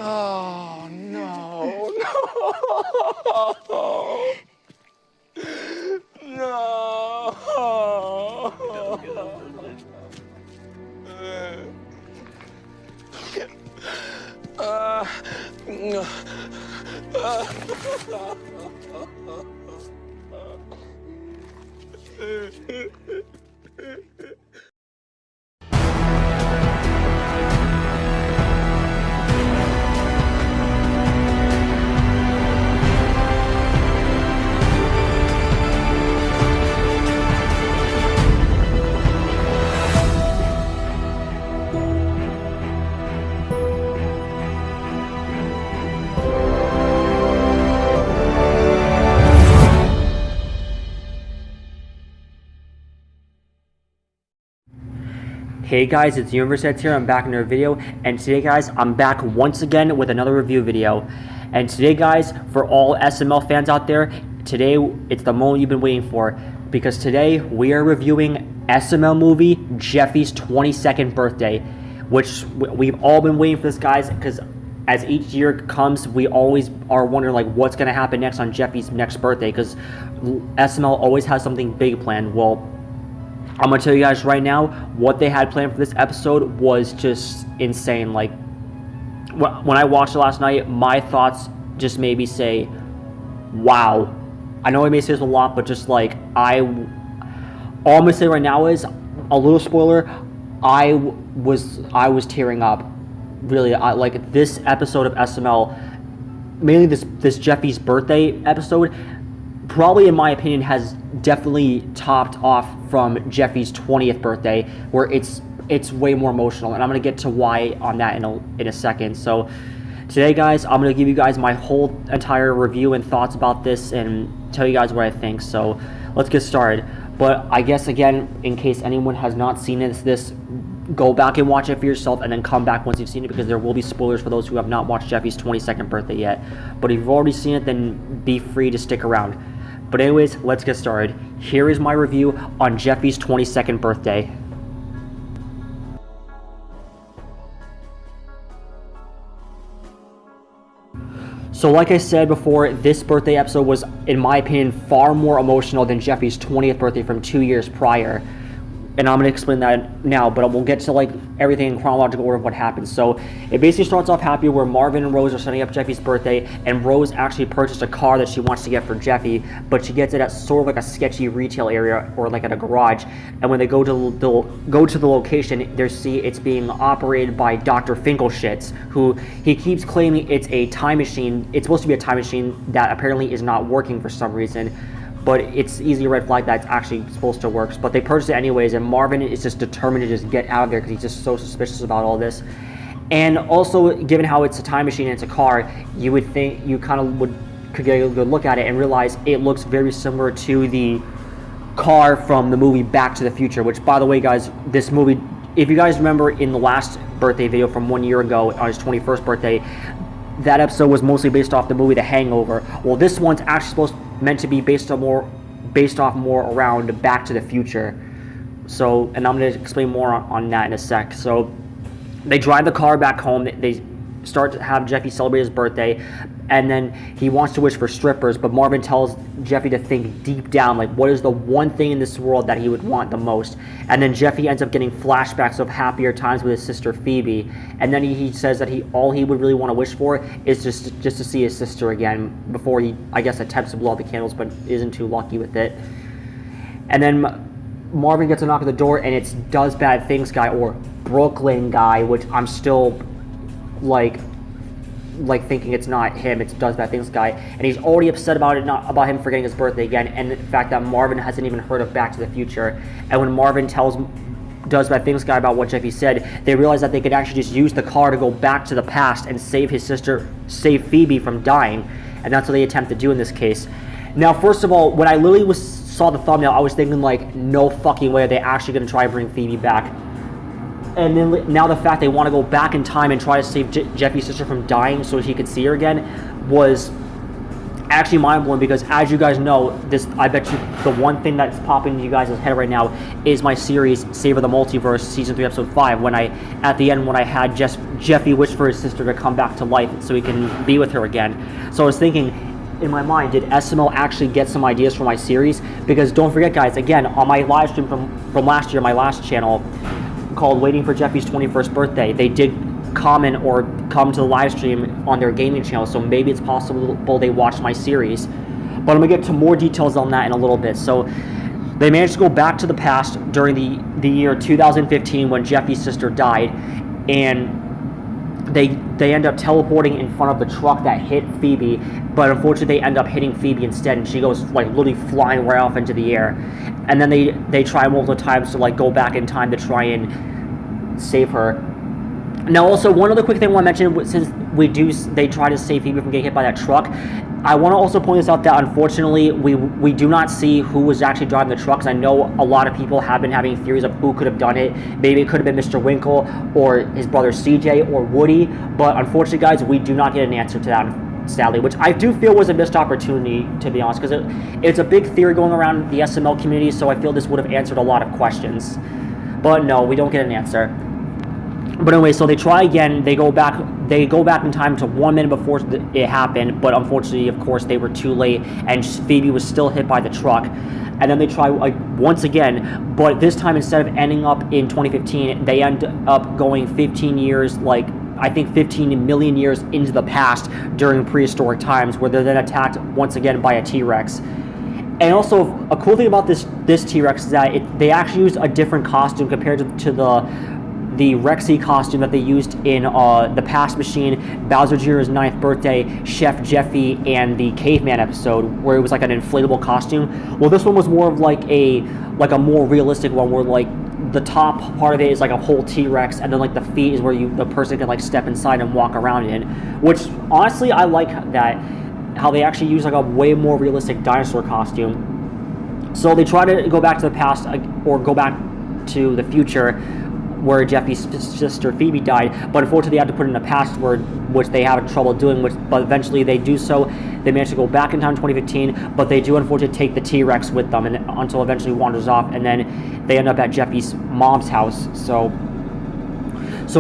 Oh, no, no. No. Hey guys, it's Universe Heads here. I'm back in another video, and today guys, I'm back once again with another review video. And today guys, for all SML fans out there, today it's the moment you've been waiting for, because today we are reviewing SML movie Jeffy's 22nd birthday, which we've all been waiting for this, guys, because as each year comes, we always are wondering like what's going to happen next on Jeffy's next birthday, because SML always has something big planned. Well, I'm gonna tell you guys right now, what they had planned for this episode was just insane. Like, when I watched it last night, my thoughts just made me say, wow. I know I may say this a lot, but just like, all I'm gonna say right now is, a little spoiler, I was tearing up. Really, like, this episode of SML, mainly this Jeffy's birthday episode, probably in my opinion has definitely topped off from Jeffy's 20th birthday, where it's way more emotional, and I'm gonna get to why on that in a second. So today guys, I'm gonna give you guys my whole entire review and thoughts about this and tell you guys what I think. So let's get started. But I guess again, in case anyone has not seen this, go back and watch it for yourself, and then come back once you've seen it, because there will be spoilers for those who have not watched Jeffy's 22nd birthday yet. But if you've already seen it, then be free to stick around. But anyways, let's get started. Here is my review on Jeffy's 22nd birthday. So like I said before, this birthday episode was, in my opinion, far more emotional than Jeffy's 20th birthday from 2 years prior. And I'm going to explain that now, but we'll get to like everything in chronological order of what happens. So it basically starts off happy, where Marvin and Rose are setting up Jeffy's birthday, and Rose actually purchased a car that she wants to get for Jeffy, but she gets it at sort of like a sketchy retail area, or like at a garage. And when they go to the location, they see it's being operated by Dr. Finkelshitz, who he keeps claiming it's a time machine. It's supposed to be a time machine that apparently is not working for some reason. But it's easy to red flag that it's actually supposed to work. But they purchase it anyways, and Marvin is just determined to just get out of there, because he's just so suspicious about all this. And also, given how it's a time machine and it's a car, you would think you kind of could get a good look at it and realize it looks very similar to the car from the movie Back to the Future. Which, by the way, guys, this movie, if you guys remember in the last birthday video from 1 year ago on his 21st birthday, that episode was mostly based off the movie The Hangover. Well, this one's actually meant to be based off more around Back to the Future. So, and I'm going to explain more on that in a sec. So they drive the car back home. They start to have Jeffy celebrate his birthday, and then he wants to wish for strippers, but Marvin tells Jeffy to think deep down, like, what is the one thing in this world that he would want the most? And then Jeffy ends up getting flashbacks of happier times with his sister Phoebe, and then he says that all he would really want to wish for is just to see his sister again, before he, I guess, attempts to blow out the candles, but isn't too lucky with it. And then Marvin gets a knock at the door, and it's Does Bad Things guy, or Brooklyn guy, which I'm still like thinking it's not him, it's Does Bad Things guy, and he's already upset about it, not about him forgetting his birthday again, and the fact that Marvin hasn't even heard of Back to the Future. And when Marvin tells Does Bad Things guy about what Jeffy said, they realize that they could actually just use the car to go back to the past and save his sister, save Phoebe from dying, and that's what they attempt to do in this case. Now, first of all, when I literally saw the thumbnail, I was thinking like, no fucking way are they actually going to try and bring Phoebe back. And then now the fact they want to go back in time and try to save Jeffy's sister from dying so he could see her again was actually mind-blowing because, as you guys know, I bet you the one thing that's popping into you guys' head right now is my series Savor the Multiverse Season 3 Episode 5, at the end when I had Jeffy wish for his sister to come back to life so he can be with her again. So I was thinking, in my mind, did SML actually get some ideas for my series? Because don't forget, guys, again, on my live stream from last year, my last channel called Waiting for Jeffy's 21st Birthday, they did comment or come to the live stream on their gaming channel, so maybe it's possible they watched my series. But I'm gonna get to more details on that in a little bit. So they managed to go back to the past during the year 2015 when Jeffy's sister died, and they end up teleporting in front of the truck that hit Phoebe, but unfortunately they end up hitting Phoebe instead, and she goes like literally flying right off into the air. And then they try multiple times to like go back in time to try and save her. Now, also, one other quick thing I want to mention, since they try to save Phoebe from getting hit by that truck, I want to also point this out that, unfortunately, we do not see who was actually driving the truck, because I know a lot of people have been having theories of who could have done it. Maybe it could have been Mr. Winkle, or his brother CJ, or Woody, but unfortunately, guys, we do not get an answer to that, sadly, which I do feel was a missed opportunity, to be honest, because it's a big theory going around the SML community, so I feel this would have answered a lot of questions. But no, we don't get an answer. But anyway, so they try again. They go back in time to 1 minute before it happened, but unfortunately, of course, they were too late, and Phoebe was still hit by the truck. And then they try once again, but this time, instead of ending up in 2015, they end up going 15 years, like I think 15 million years into the past during prehistoric times, where they're then attacked once again by a T-Rex. And also, a cool thing about this T-Rex is that they actually used a different costume compared to the Rexy costume that they used in the Past Machine, Bowser Jr.'s 9th birthday, Chef Jeffy, and the Caveman episode, where it was like an inflatable costume. Well, this one was more of like a more realistic one, where like the top part of it is like a whole T-Rex, and then like the feet is where the person can like step inside and walk around in. Which honestly, I like that, how they actually use like a way more realistic dinosaur costume. So they try to go back to the past, or go back to the future, where Jeffy's sister Phoebe died, but unfortunately they had to put in a password, which they have trouble doing, but eventually they do so. They manage to go back in time, 2015, but they do unfortunately take the T-Rex with them, and until eventually wanders off, and then they end up at Jeffy's mom's house. So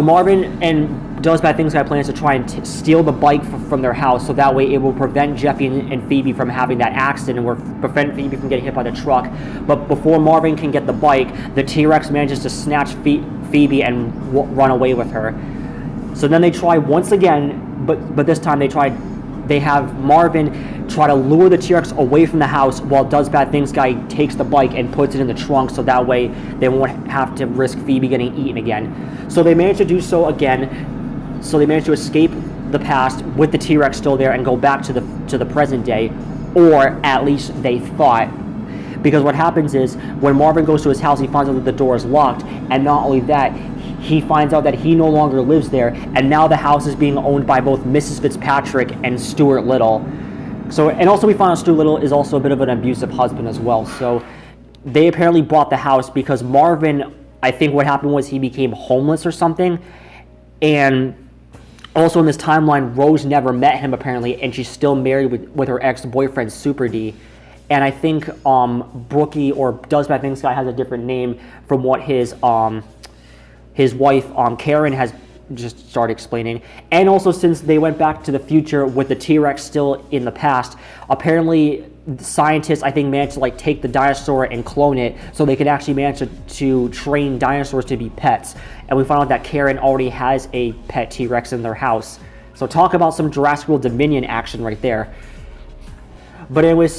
Marvin and Does Bad Things Guy plans to try and steal the bike from their house, so that way it will prevent Jeffy and Phoebe from having that accident, or prevent Phoebe from getting hit by the truck. But before Marvin can get the bike, the T-Rex manages to snatch Phoebe and run away with her. So then they try once again, but this time they have Marvin try to lure the T-Rex away from the house, while Does Bad Things Guy takes the bike and puts it in the trunk, so that way they won't have to risk Phoebe getting eaten again. So they manage to do so again. So they managed to escape the past with the T-Rex still there and go back to the present day, or at least they thought. Because what happens is, when Marvin goes to his house, he finds out that the door is locked, and not only that, he finds out that he no longer lives there, and now the house is being owned by both Mrs. Fitzpatrick and Stuart Little. So, and also we find out Stuart Little is also a bit of an abusive husband as well. So they apparently bought the house because Marvin, I think what happened was he became homeless or something, and also in this timeline, Rose never met him apparently, and she's still married with her ex-boyfriend Super D. And I think Brookie, or Does Bad Things Guy, has a different name from what his wife Karen has just started explaining. And also, since they went back to the future with the T-Rex still in the past, apparently scientists, I think, managed to like take the dinosaur and clone it, so they could actually manage to train dinosaurs to be pets. And we found out that Karen already has a pet T-Rex in their house. So talk about some Jurassic World Dominion action right there. But anyway,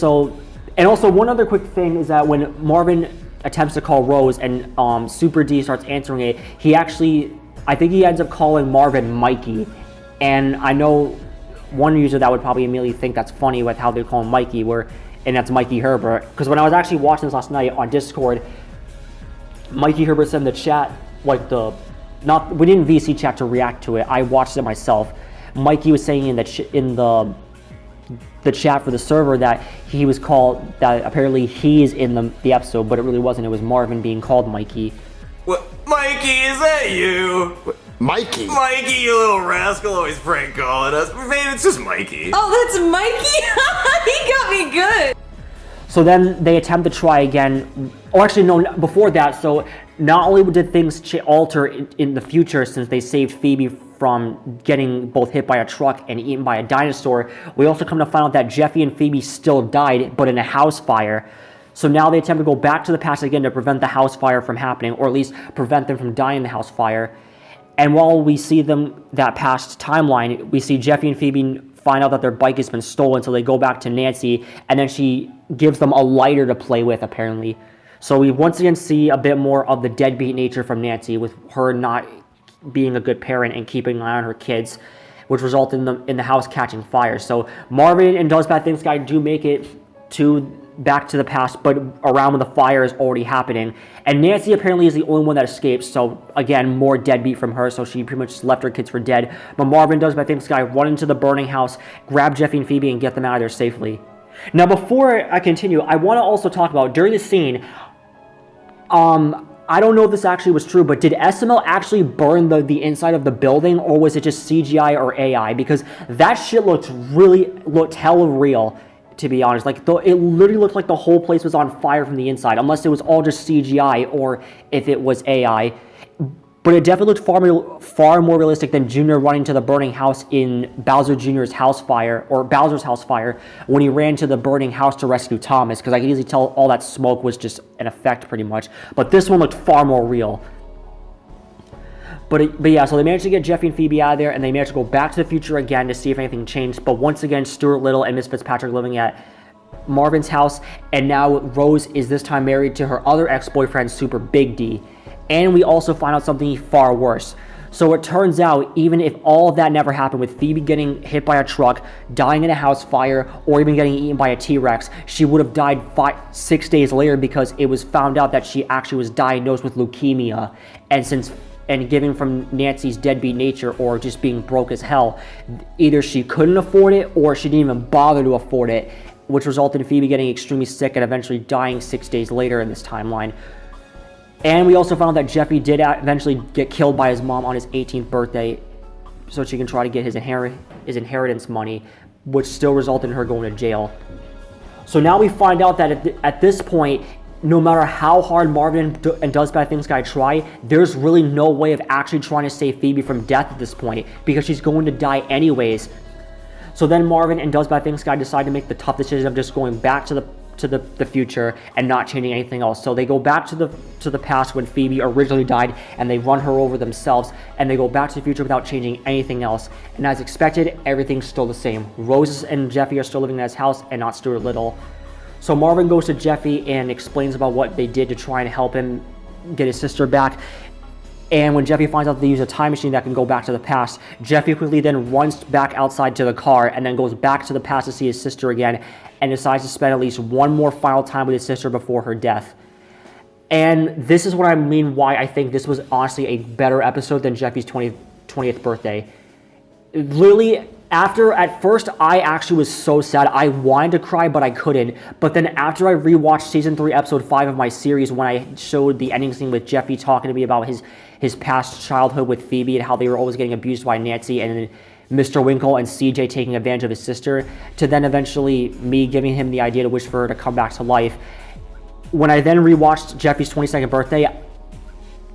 and also one other quick thing is that when Marvin attempts to call Rose and Super D starts answering it, I think he ends up calling Marvin Mikey. And I know one user that would probably immediately think that's funny with how they call him Mikey, and that's Mikey Herbert. Because when I was actually watching this last night on Discord, Mikey Herbert said in the chat, we didn't VC chat to react to it, I watched it myself. Mikey was saying in the chat for the server that he was called, that apparently he's in the episode, but it really wasn't. It was Marvin being called Mikey. What? Mikey, is that you? Mikey. Mikey, you little rascal, always prank calling us. Babe, it's just Mikey. Oh, that's Mikey? He got me good. So then they attempt to try again. Oh, actually, no, before that. So not only did things alter in the future since they saved Phoebe from getting both hit by a truck and eaten by a dinosaur, we also come to find out that Jeffy and Phoebe still died, but in a house fire. So now they attempt to go back to the past again to prevent the house fire from happening, or at least prevent them from dying in the house fire. And while we see them, that past timeline, we see Jeffy and Phoebe find out that their bike has been stolen, so they go back to Nancy, and then she gives them a lighter to play with, apparently. So we once again see a bit more of the deadbeat nature from Nancy, with her not being a good parent and keeping an eye on her kids, which result in the house catching fire. So Marvin and Does Bad Things guy do make it back to the past, but around when the fire is already happening. And Nancy apparently is the only one that escapes, so again, more deadbeat from her, so she pretty much just left her kids for dead. But Marvin Does Bad Things guy run into the burning house, grab Jeffy and Phoebe, and get them out of there safely. Now, before I continue, I want to also talk about, during the scene, I don't know if this actually was true, but did SML actually burn the inside of the building, or was it just CGI or AI? Because that shit looked hella real, to be honest. Like, it literally looked like the whole place was on fire from the inside, unless it was all just CGI or if it was AI. But it definitely looked far more realistic than Junior running to the burning house in Bowser Jr.'s house fire, or Bowser's house fire, when he ran to the burning house to rescue Thomas, because I could easily tell all that smoke was just an effect pretty much. But this one looked far more real. But yeah, so they managed to get Jeffy and Phoebe out of there, and they managed to go back to the future again to see if anything changed. But once again, Stuart Little and Miss Fitzpatrick living at Marvin's house, and now Rose is this time married to her other ex-boyfriend, Super Big D. And we also find out something far worse. So it turns out, even if all of that never happened, with Phoebe getting hit by a truck, dying in a house fire, or even getting eaten by a T-Rex, she would have died 6 days later, because it was found out that she actually was diagnosed with leukemia. And given from Nancy's deadbeat nature, or just being broke as hell, either she couldn't afford it, or she didn't even bother to afford it, which resulted in Phoebe getting extremely sick and eventually dying 6 days later in this timeline. And we also found that Jeffy did eventually get killed by his mom on his 18th birthday, so she can try to get his inheritance money, which still resulted in her going to jail. So now we find out that at this point, no matter how hard Marvin and Does Bad Things guy try, there's really no way of actually trying to save Phoebe from death at this point, because she's going to die anyways. So then Marvin and Does Bad Things guy decide to make the tough decision of just going back to the future and not changing anything else. So they go back to the past when Phoebe originally died, and they run her over themselves, and they go back to the future without changing anything else. And as expected, everything's still the same. Rose and Jeffy are still living in his house, and not Stuart Little. So Marvin goes to Jeffy and explains about what they did to try and help him get his sister back. And when Jeffy finds out they use a time machine that can go back to the past, Jeffy quickly then runs back outside to the car, and then goes back to the past to see his sister again, and decides to spend at least one more final time with his sister before her death. And this is what I mean why I think this was honestly a better episode than Jeffy's 20th birthday. Literally, at first, I actually was so sad. I wanted to cry, but I couldn't. But then after I rewatched Season 3, Episode 5 of my series, when I showed the ending scene with Jeffy talking to me about his past childhood with Phoebe and how they were always getting abused by Nancy, and then Mr. Winkle and CJ taking advantage of his sister, to then eventually me giving him the idea to wish for her to come back to life. When I then rewatched Jeffy's 22nd birthday,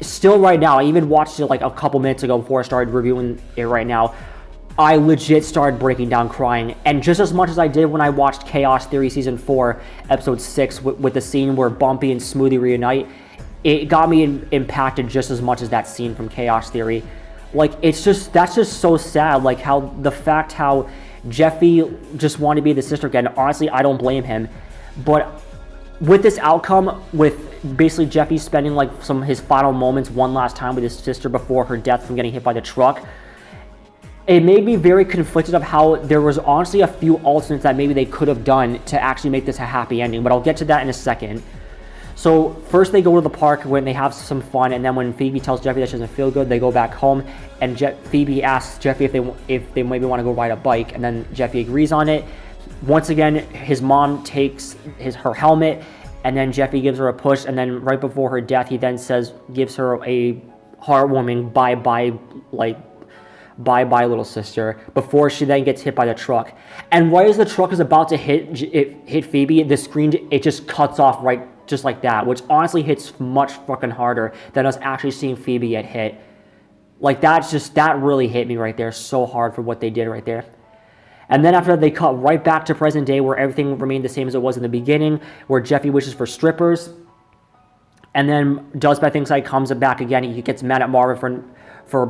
still right now, I even watched it like a couple minutes ago before I started reviewing it right now, I legit started breaking down crying. And just as much as I did when I watched Chaos Theory Season 4, Episode 6, with the scene where Bumpy and Smoothie reunite, it got me impacted just as much as that scene from Chaos Theory. Like, that's just so sad. Like, how Jeffy just wanted to be the sister again. Honestly, I don't blame him. But with this outcome, with basically Jeffy spending like some of his final moments one last time with his sister before her death from getting hit by the truck, it made me very conflicted of how there was honestly a few alternates that maybe they could have done to actually make this a happy ending, but I'll get to that in a second. So first they go to the park when they have some fun, and then when Phoebe tells Jeffy that she doesn't feel good, they go back home, and Phoebe asks Jeffy if they maybe want to go ride a bike, and then Jeffy agrees on it. Once again, his mom takes her helmet, and then Jeffy gives her a push, and then right before her death, he then gives her a heartwarming bye little sister, before she then gets hit by the truck. And right as the truck is about to hit Phoebe, the screen, it just cuts off right just like that, which honestly hits much fucking harder than us actually seeing Phoebe get hit. Like, that really hit me right there so hard for what they did right there. And then after that, they cut right back to present day, where everything remained the same as it was in the beginning, where Jeffy wishes for strippers. And then Does Bad Things Guy comes back again. He gets mad at Marvin for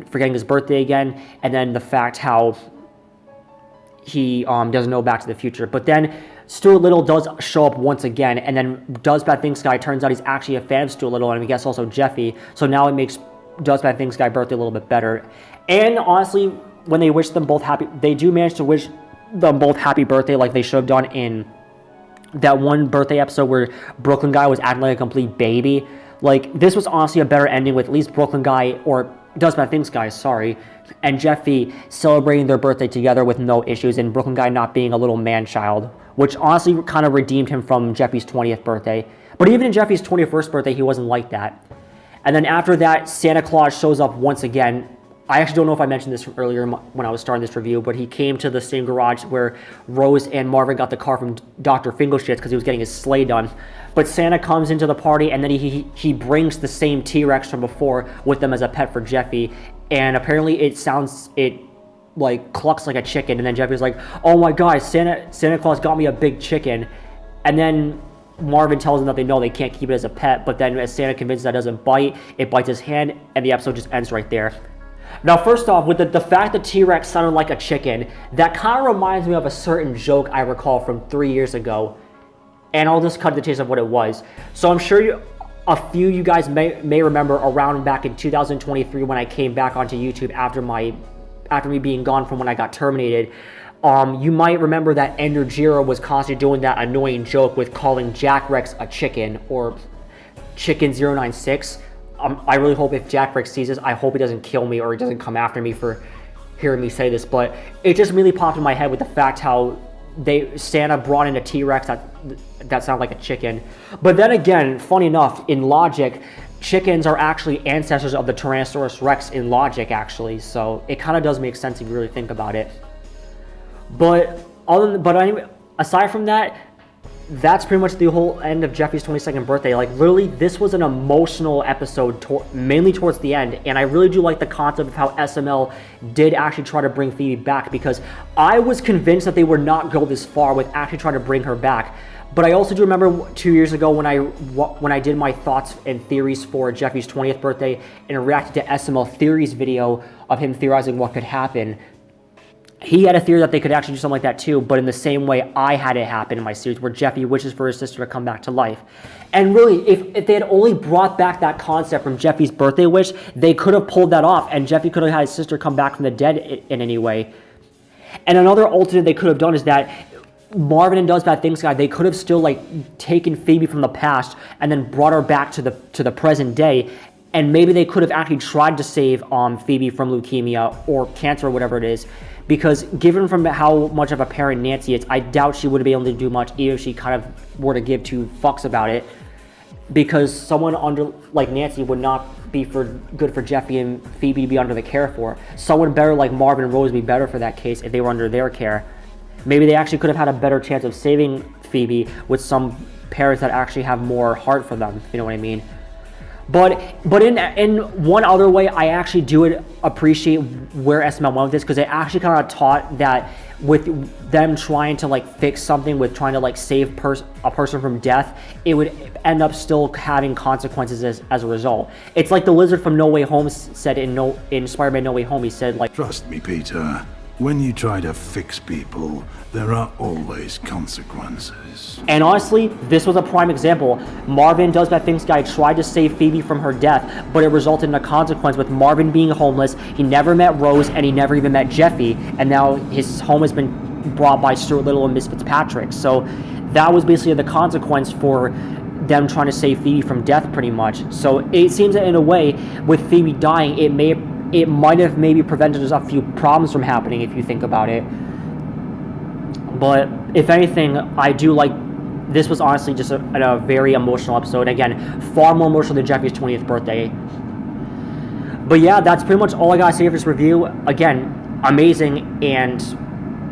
forgetting his birthday again, and then the fact how he doesn't know Back to the Future. But then Stuart Little does show up once again, and then Does Bad Things Guy turns out he's actually a fan of Stuart Little, and I guess also Jeffy. So now it makes Does Bad Things Guy birthday a little bit better. And honestly, when they wish them both happy, they do manage to wish them both happy birthday, like they should have done in that one birthday episode where Brooklyn Guy was acting like a complete baby. Like, this was honestly a better ending with at least Brooklyn Guy, or Does Bad Things Guy, sorry, and Jeffy celebrating their birthday together with no issues, and Brooklyn Guy not being a little man-child, which honestly kind of redeemed him from Jeffy's 20th birthday. But even in Jeffy's 21st birthday, he wasn't like that. And then after that, Santa Claus shows up once again. I actually don't know if I mentioned this earlier when I was starting this review, but he came to the same garage where Rose and Marvin got the car from Dr. Finkelshitz because he was getting his sleigh done. But Santa comes into the party, and then he brings the same T-Rex from before with them as a pet for Jeffy. And apparently it like clucks like a chicken. And then Jeffy's like, oh my God, Santa Claus got me a big chicken. And then Marvin tells them that they can't keep it as a pet. But then as Santa convinces that it doesn't bite, it bites his hand, and the episode just ends right there. Now, first off, with the fact that T-Rex sounded like a chicken, that kind of reminds me of a certain joke I recall from 3 years ago. And I'll just cut to the chase of what it was. So I'm sure a few of you guys may remember around back in 2023 when I came back onto YouTube after me being gone from when I got terminated. You might remember that Ender Jiro was constantly doing that annoying joke with calling Jack Rex a chicken, or Chicken 096. I really hope if Jack Rex sees this, I hope he doesn't kill me or he doesn't come after me for hearing me say this, but it just really popped in my head with the fact how Santa brought in a T-Rex that sounded like a chicken. But then again, funny enough, in logic, chickens are actually ancestors of the Tyrannosaurus Rex in logic, actually, so it kind of does make sense if you really think about it. But anyway, aside from that, that's pretty much the whole end of Jeffy's 22nd birthday. Like, literally, this was an emotional episode, mainly towards the end, and I really do like the concept of how SML did actually try to bring Phoebe back, because I was convinced that they would not go this far with actually trying to bring her back. But I also do remember 2 years ago when I did my thoughts and theories for Jeffy's 20th birthday and reacted to SML Theories video of him theorizing what could happen. He had a theory that they could actually do something like that too, but in the same way I had it happen in my series, where Jeffy wishes for his sister to come back to life. And really, if they had only brought back that concept from Jeffy's birthday wish, they could have pulled that off, and Jeffy could have had his sister come back from the dead in any way. And another alternate they could have done is that Marvin and Does Bad Things Guy, they could have still like taken Phoebe from the past and then brought her back to the present day. And maybe they could have actually tried to save Phoebe from leukemia or cancer or whatever it is. Because given from how much of a parent Nancy is, I doubt she would be able to do much, even if she kind of were to give two fucks about it. Because someone like Nancy would not be good for Jeffy and Phoebe to be under the care for. Someone better like Marvin and Rose would be better for that case if they were under their care. Maybe they actually could have had a better chance of saving Phoebe with some parents that actually have more heart for them, you know what I mean? But in one other way, I actually do appreciate where SML went with this, because it actually kind of taught that with them trying to like fix something, with trying to like save a person from death, it would end up still having consequences as a result. It's like the lizard from No Way Home said in Spider-Man No Way Home. He said, like, trust me, Peter. When you try to fix people, there are always consequences. And honestly, this was a prime example. Marvin Does Bad Things Guy tried to save Phoebe from her death, but it resulted in a consequence with Marvin being homeless. He never met Rose, and he never even met Jeffy, and now his home has been brought by Stuart Little and Miss Fitzpatrick. So that was basically the consequence for them trying to save Phoebe from death, pretty much. So it seems that in a way, with Phoebe dying, it might have maybe prevented a few problems from happening, if you think about it. But if anything, I do like, this was honestly just a very emotional episode. Again, far more emotional than Jeffy's 20th birthday. But yeah, that's pretty much all I gotta say for this review. Again, amazing, and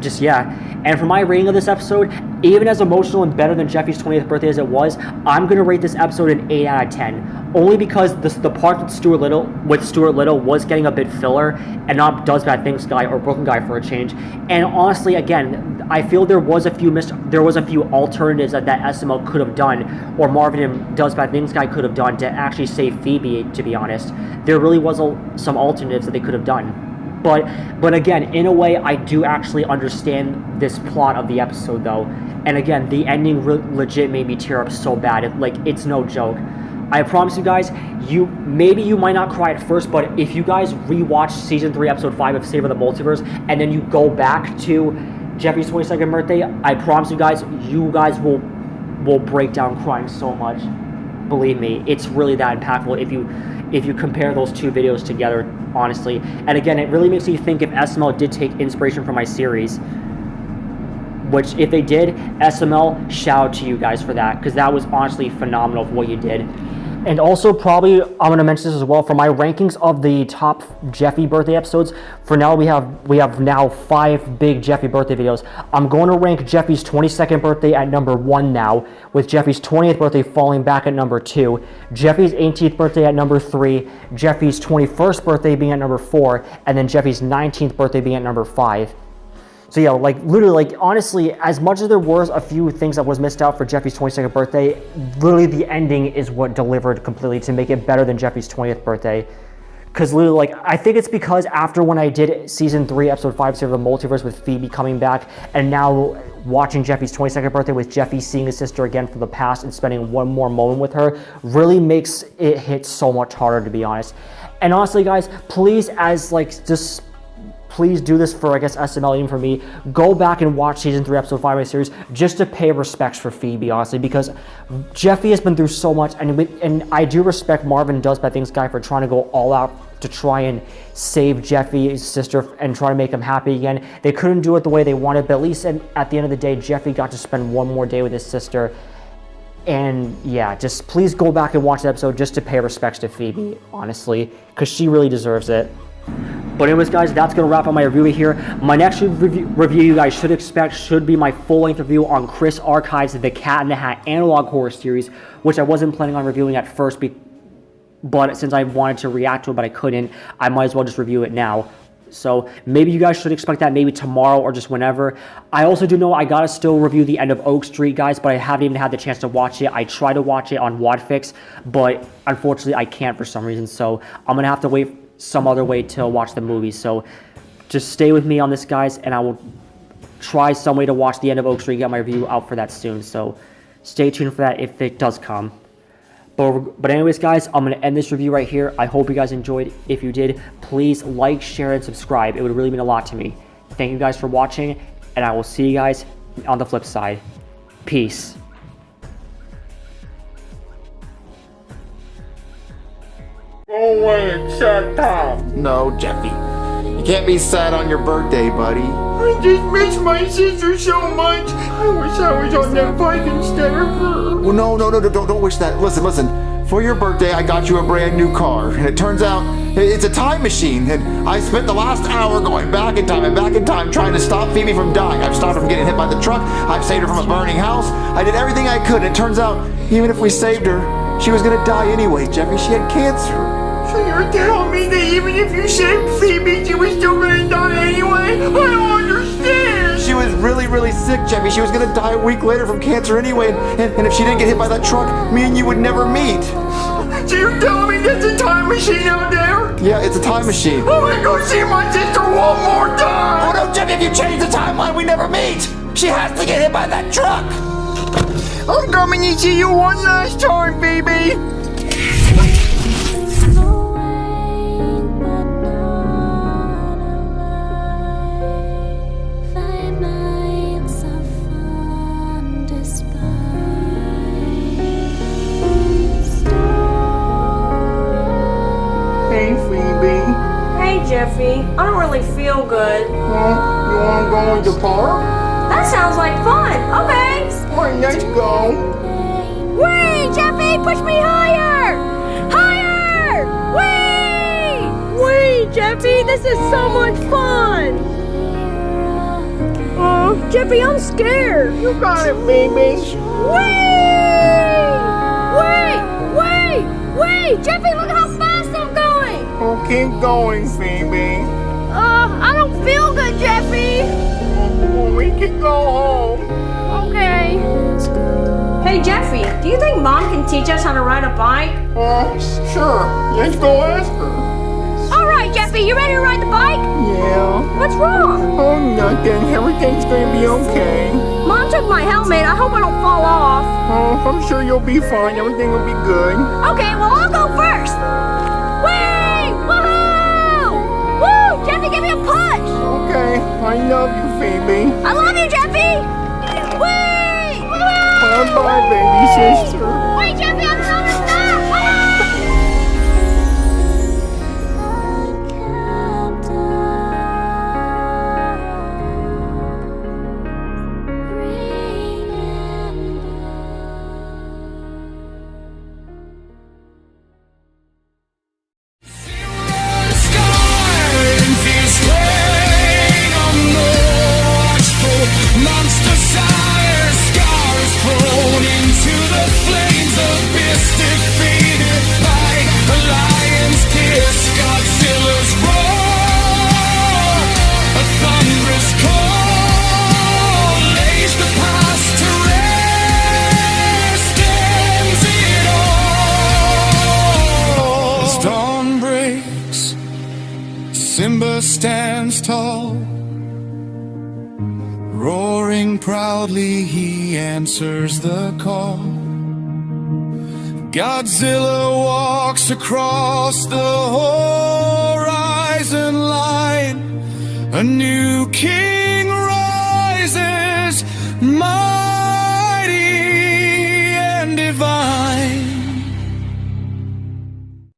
just yeah. And for my rating of this episode, even as emotional and better than Jeffy's 20th birthday as it was, I'm gonna rate this episode an 8 out of 10. Only because the part with Stuart Little was getting a bit filler, and not Does Bad Things guy or Brooklyn guy for a change. And honestly, again, I feel there was a few alternatives that SML could have done, or Marvin and Does Bad Things guy could have done to actually save Phoebe. To be honest, there really was some alternatives that they could have done. But again, in a way, I do actually understand this plot of the episode, though. And again, the ending legit made me tear up so bad. It's no joke. I promise you guys, maybe you might not cry at first, but if you guys rewatch Season 3, Episode 5 of Savor the Multiverse, and then you go back to Jeffy's 22nd birthday, I promise you guys will break down crying so much. Believe me, it's really that impactful if you compare those two videos together, honestly. And again, it really makes me think if SML did take inspiration from my series, which if they did, SML, shout out to you guys for that, because that was honestly phenomenal for what you did. And also, probably, I'm going to mention this as well, for my rankings of the top Jeffy birthday episodes, for now we have now 5 big Jeffy birthday videos. I'm going to rank Jeffy's 22nd birthday at number 1 now, with Jeffy's 20th birthday falling back at number 2, Jeffy's 18th birthday at number 3, Jeffy's 21st birthday being at number 4, and then Jeffy's 19th birthday being at number 5. So yeah, literally, honestly, as much as there was a few things that was missed out for Jeffy's 22nd birthday, literally the ending is what delivered completely to make it better than Jeffy's 20th birthday. Because literally, I think it's because after when I did Season 3, Episode 5, Save the Multiverse with Phoebe coming back, and now watching Jeffy's 22nd birthday with Jeffy seeing his sister again from the past and spending one more moment with her, really makes it hit so much harder, to be honest. And honestly, guys, please, please do this for, I guess, SML, even for me. Go back and watch Season 3, Episode 5 of my series just to pay respects for Phoebe, honestly, because Jeffy has been through so much, and I do respect Marvin Does Bad Things guy for trying to go all out to try and save Jeffy's sister and try to make him happy again. They couldn't do it the way they wanted, but at least at the end of the day, Jeffy got to spend one more day with his sister. And yeah, just please go back and watch the episode just to pay respects to Phoebe, honestly, because she really deserves it. But anyways, guys, that's going to wrap up my review here. My next review you guys should expect should be my full-length review on Chris Archives' The Cat in the Hat Analog Horror Series, which I wasn't planning on reviewing at first, but since I wanted to react to it, but I couldn't, I might as well just review it now. So maybe you guys should expect that maybe tomorrow or just whenever. I also do know I gotta still review the end of Oak Street, guys, but I haven't even had the chance to watch it. I tried to watch it on Wadfix, but unfortunately I can't for some reason, so I'm gonna have to wait some other way to watch the movie. So just stay with me on this, guys, and I will try some way to watch the end of Oak Street, get my review out for that soon. So stay tuned for that if it does come. But anyways, guys, I'm going to end this review right here. I hope you guys enjoyed. If you did, please like, share, and subscribe. It would really mean a lot to me. Thank you guys for watching, and I will see you guys on the flip side. Peace. Go away and shut up. No, Jeffy. You can't be sad on your birthday, buddy. I just miss my sister so much. I wish I was on that bike instead of her. Well, no, don't wish that. Listen. For your birthday, I got you a brand new car. And it turns out it's a time machine. And I spent the last hour going back in time trying to stop Phoebe from dying. I've stopped her from getting hit by the truck. I've saved her from a burning house. I did everything I could. And it turns out, even if we saved her, she was going to die anyway, Jeffy. She had cancer. So you're telling me that even if you saved Phoebe, she was still gonna die anyway? I don't understand! She was really sick, Jeffy. She was gonna die a week later from cancer anyway, and if she didn't get hit by that truck, me and you would never meet. So you're telling me there's a time machine out there? Yeah, it's a time machine. I'm gonna go see my sister one more time! Oh no, Jeffy, if you change the timeline, we never meet! She has to get hit by that truck! I'm coming to see you one last time, baby! Hey, Phoebe. Hey, Jeffy. I don't really feel good. Well, you wanna go to the park? That sounds like fun. Okay. Alright, let's go. Wait, Jeffy, push me higher! Higher! Wait! Jeffy. This is so much fun. Jeffy, I'm scared. You got it, baby. Wait! Jeffy, look how fast I'm going. Oh, keep going, Phoebe. I don't feel good, Jeffy. Well, we can go home. Okay. Hey, Jeffy, do you think Mom can teach us how to ride a bike? Sure. Let's go ask her. All right, Jeffy, you ready to ride the bike? Yeah. What's wrong? Oh, nothing. Everything's gonna be okay. Mom took my helmet. I hope I don't fall off. Oh, I'm sure you'll be fine. Everything will be good. Okay, well, I'll go first. Whee! Woohoo! Woo! Jeffy, give me a push. Okay. I love you, Phoebe. I love you, Jeffy. Whee! Woohoo! Bye, baby sister. Wait, Jeffy, I'm trying to stop. Simba stands tall, roaring proudly he answers the call. Godzilla walks across the horizon line, a new king rises.